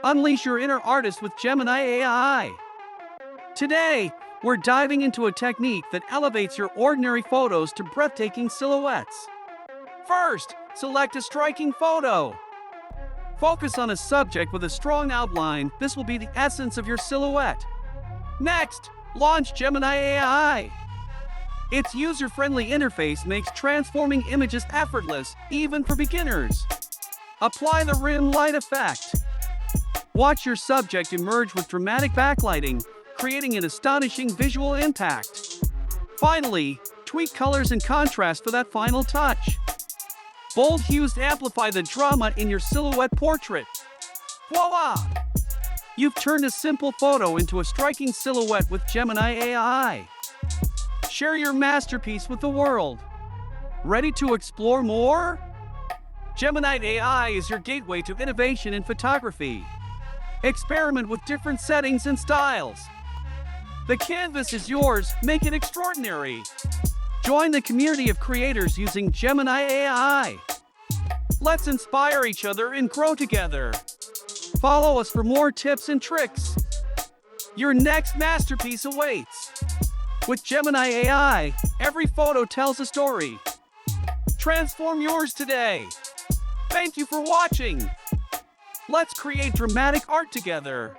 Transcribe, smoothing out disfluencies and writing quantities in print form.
Unleash your inner artist with Gemini AI. Today, we're diving into a technique that elevates your ordinary photos to breathtaking silhouettes. First, select a striking photo. Focus on a subject with a strong outline. This will be the essence of your silhouette. Next, launch Gemini AI. Its user-friendly interface makes transforming images effortless, even for beginners. Apply the rim light effect. Watch your subject emerge with dramatic backlighting, creating an astonishing visual impact. Finally, tweak colors and contrast for that final touch. Bold hues amplify the drama in your silhouette portrait. Voila! You've turned a simple photo into a striking silhouette with Gemini AI. Share your masterpiece with the world. Ready to explore more? Gemini AI is your gateway to innovation in photography. Experiment with different settings and styles. The canvas is yours, make it extraordinary. Join the community of creators using Gemini AI. Let's inspire each other and grow together. Follow us for more tips and tricks. Your next masterpiece awaits. With Gemini AI, every photo tells a story. Transform yours today. Thank you for watching. Let's create dramatic art together.